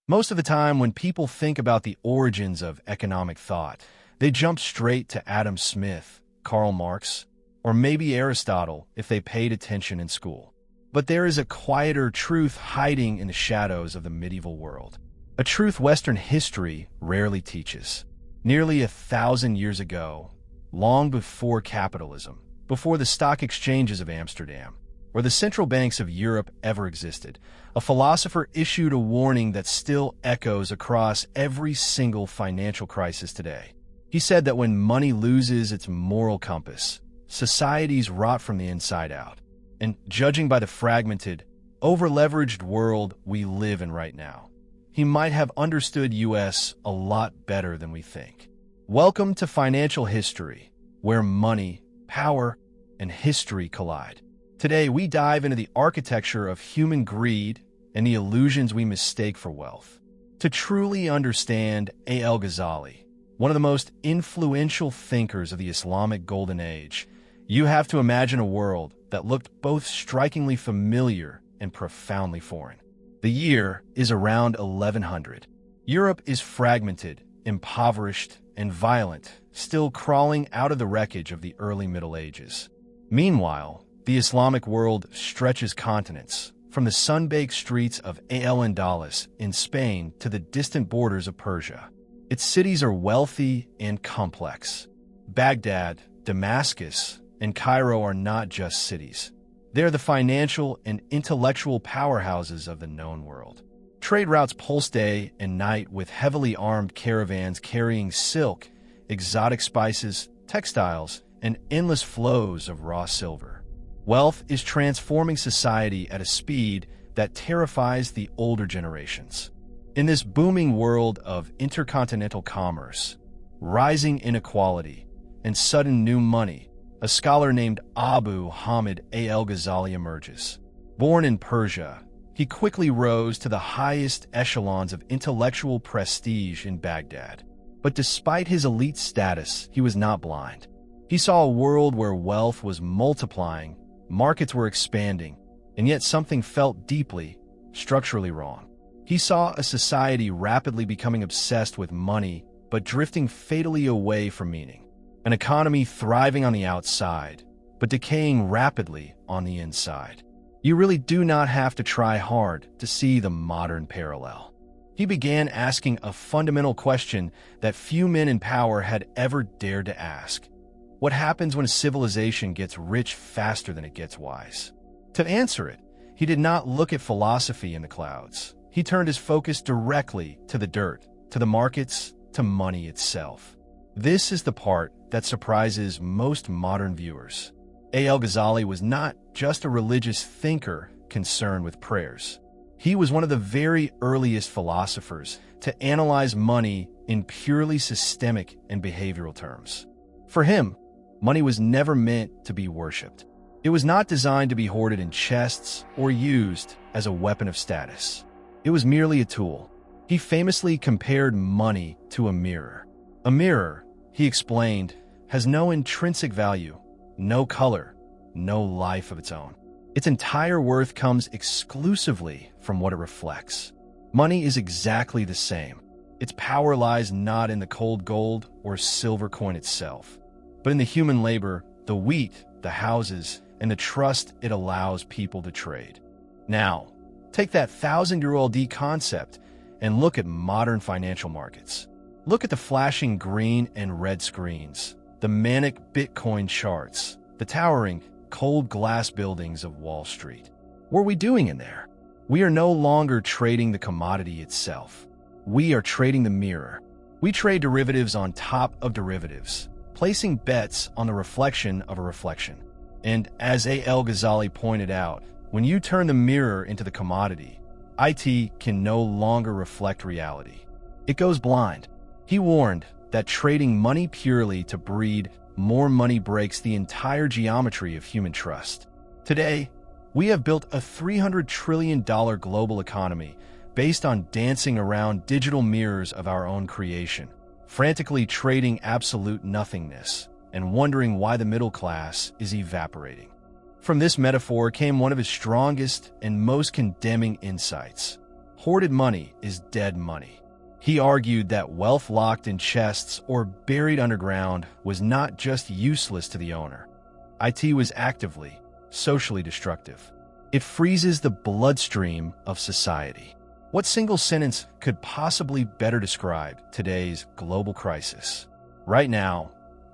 Most of the time, when people think about the origins of economic thought, they jump straight to Adam Smith, Karl Marx, or maybe Aristotle if they paid attention in school. But there is a quieter truth hiding in the shadows of the medieval world, a truth Western history rarely teaches. Nearly 1,000 years ago, long before capitalism, before the stock exchanges of Amsterdam, or the central banks of Europe ever existed, a philosopher issued a warning that still echoes across every single financial crisis today. He said that when money loses its moral compass, societies rot from the inside out. And judging by the fragmented, over-leveraged world we live in right now, he might have understood US a lot better than we think. Welcome to Financial History, where money, power, and history collide. Today, we dive into the architecture of human greed and the illusions we mistake for wealth. To truly understand Al-Ghazali, one of the most influential thinkers of the Islamic Golden Age, you have to imagine a world that looked both strikingly familiar and profoundly foreign. The year is around 1100. Europe is fragmented, impoverished, and violent, still crawling out of the wreckage of the early Middle Ages. Meanwhile, the Islamic world stretches continents, from the sun-baked streets of Al-Andalus in Spain to the distant borders of Persia. Its cities are wealthy and complex. Baghdad, Damascus, and Cairo are not just cities. They are the financial and intellectual powerhouses of the known world. Trade routes pulse day and night with heavily armed caravans carrying silk, exotic spices, textiles, and endless flows of raw silver. Wealth is transforming society at a speed that terrifies the older generations. In this booming world of intercontinental commerce, rising inequality, and sudden new money, a scholar named Abu Hamid Al-Ghazali emerges. Born in Persia, he quickly rose to the highest echelons of intellectual prestige in Baghdad. But despite his elite status, he was not blind. He saw a world where wealth was multiplying, markets were expanding, and yet something felt deeply, structurally wrong. He saw a society rapidly becoming obsessed with money, but drifting fatally away from meaning. An economy thriving on the outside, but decaying rapidly on the inside. You really do not have to try hard to see the modern parallel. He began asking a fundamental question that few men in power had ever dared to ask. What happens when a civilization gets rich faster than it gets wise? To answer it, he did not look at philosophy in the clouds. He turned his focus directly to the dirt, to the markets, to money itself. This is the part that surprises most modern viewers. Al-Ghazali was not just a religious thinker concerned with prayers. He was one of the very earliest philosophers to analyze money in purely systemic and behavioral terms. For him, money was never meant to be worshipped. It was not designed to be hoarded in chests or used as a weapon of status. It was merely a tool. He famously compared money to a mirror. A mirror, he explained, has no intrinsic value, no color, no life of its own. Its entire worth comes exclusively from what it reflects. Money is exactly the same. Its power lies not in the cold gold or silver coin itself, but in the human labor, the wheat, the houses, and the trust it allows people to trade. Now, take that 1,000-year-old concept and look at modern financial markets. Look at the flashing green and red screens, the manic Bitcoin charts, the towering, cold glass buildings of Wall Street. What are we doing in there? We are no longer trading the commodity itself. We are trading the mirror. We trade derivatives on top of derivatives, placing bets on the reflection of a reflection. And as Al-Ghazali pointed out, when you turn the mirror into the commodity, it can no longer reflect reality. It goes blind. He warned that trading money purely to breed more money breaks the entire geometry of human trust. Today, we have built a $300 trillion global economy based on dancing around digital mirrors of our own creation, frantically trading absolute nothingness and wondering why the middle class is evaporating. From this metaphor came one of his strongest and most condemning insights. hoarded money is dead money. He argued that wealth locked in chests or buried underground was not just useless to the owner. It was actively, socially destructive. It freezes the bloodstream of society. What single sentence could possibly better describe today's global crisis? Right now,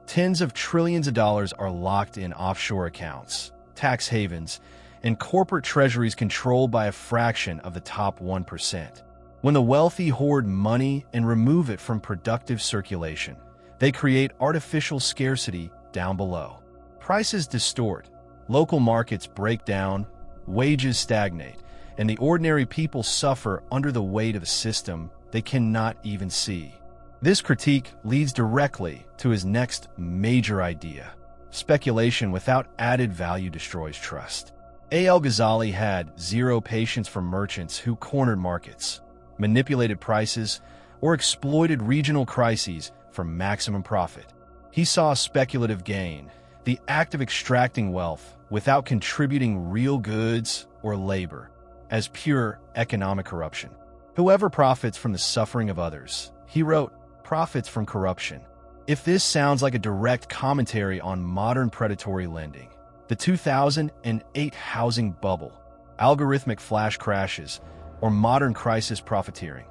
tens of trillions of dollars are locked in offshore accounts, tax havens, and corporate treasuries controlled by a fraction of the top 1%. When the wealthy hoard money and remove it from productive circulation, they create artificial scarcity down below. Prices distort, local markets break down, wages stagnate, and the ordinary people suffer under the weight of a system they cannot even see. This critique leads directly to his next major idea. Speculation without added value destroys trust. Al-Ghazali had zero patience for merchants who cornered markets, manipulated prices, or exploited regional crises for maximum profit. He saw speculative gain, the act of extracting wealth without contributing real goods or labor, as pure economic corruption. Whoever profits from the suffering of others, he wrote, profits from corruption. If this sounds like a direct commentary on modern predatory lending, the 2008 housing bubble, algorithmic flash crashes, or modern crisis profiteering,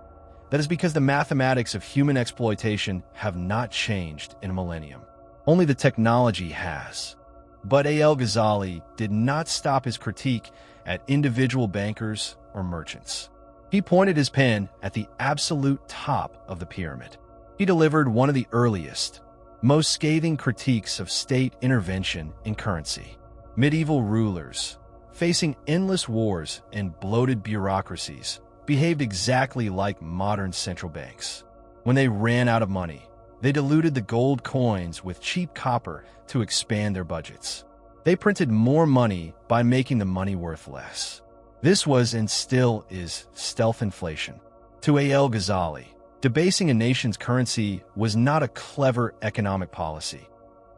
that is because the mathematics of human exploitation have not changed in a millennium. Only the technology has. But Al-Ghazali did not stop his critique at individual bankers or merchants. He pointed his pen at the absolute top of the pyramid. He delivered one of the earliest, most scathing critiques of state intervention in currency. Medieval rulers, facing endless wars and bloated bureaucracies, behaved exactly like modern central banks. When they ran out of money, they diluted the gold coins with cheap copper to expand their budgets. They printed more money by making the money worth less. This was and still is stealth inflation. To Al-Ghazali, debasing a nation's currency was not a clever economic policy.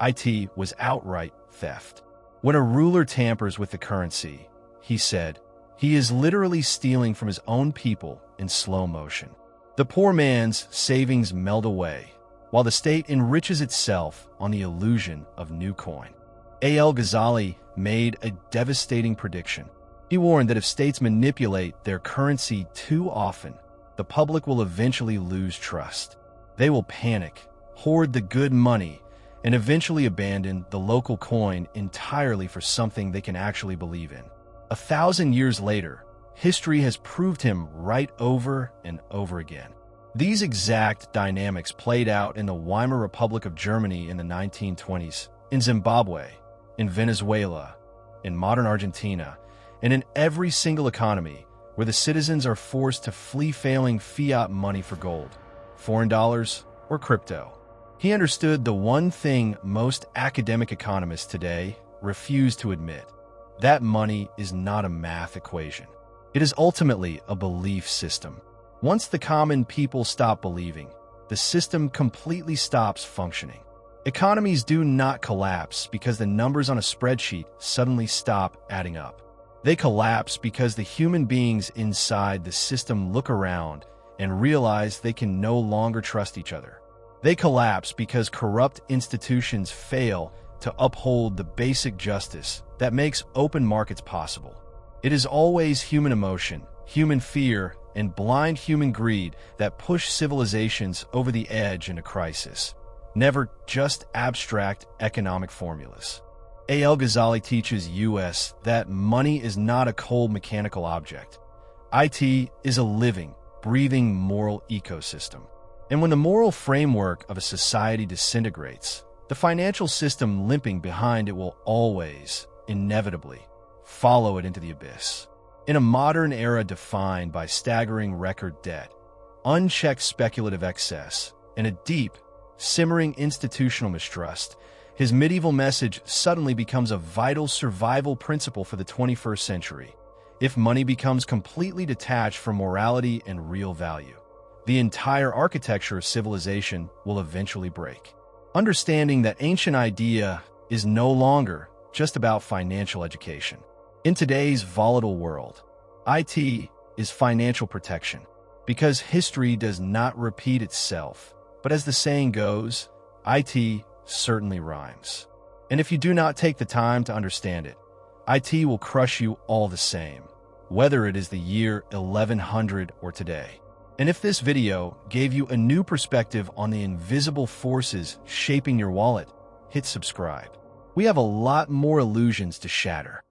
It was outright theft. When a ruler tampers with the currency, he said, he is literally stealing from his own people in slow motion. The poor man's savings melt away, while the state enriches itself on the illusion of new coin. Al-Ghazali made a devastating prediction. He warned that if states manipulate their currency too often, the public will eventually lose trust. They will panic, hoard the good money, and eventually abandon the local coin entirely for something they can actually believe in. 1,000 years later, history has proved him right over and over again. These exact dynamics played out in the Weimar Republic of Germany in the 1920s, in Zimbabwe, in Venezuela, in modern Argentina, and in every single economy where the citizens are forced to flee failing fiat money for gold, foreign dollars, or crypto. He understood the one thing most academic economists today refuse to admit. That money is not a math equation. It is ultimately a belief system. Once the common people stop believing, the system completely stops functioning. Economies do not collapse because the numbers on a spreadsheet suddenly stop adding up. They collapse because the human beings inside the system look around and realize they can no longer trust each other. They collapse because corrupt institutions fail to uphold the basic justice that makes open markets possible. It is always human emotion, human fear, and blind human greed that push civilizations over the edge in a crisis, never just abstract economic formulas. Al-Ghazali teaches us that money is not a cold mechanical object. It is a living, breathing moral ecosystem. And when the moral framework of a society disintegrates, the financial system limping behind it will always, inevitably, follow it into the abyss. In a modern era defined by staggering record debt, unchecked speculative excess, and a deep, simmering institutional mistrust, his medieval message suddenly becomes a vital survival principle for the 21st century. If money becomes completely detached from morality and real value, the entire architecture of civilization will eventually break. Understanding that ancient idea is no longer just about financial education. In today's volatile world, it is financial protection. Because history does not repeat itself. But as the saying goes, IT certainly rhymes. And if you do not take the time to understand it, IT will crush you all the same, whether it is the year 1100 or today. And if this video gave you a new perspective on the invisible forces shaping your wallet, hit subscribe. We have a lot more illusions to shatter.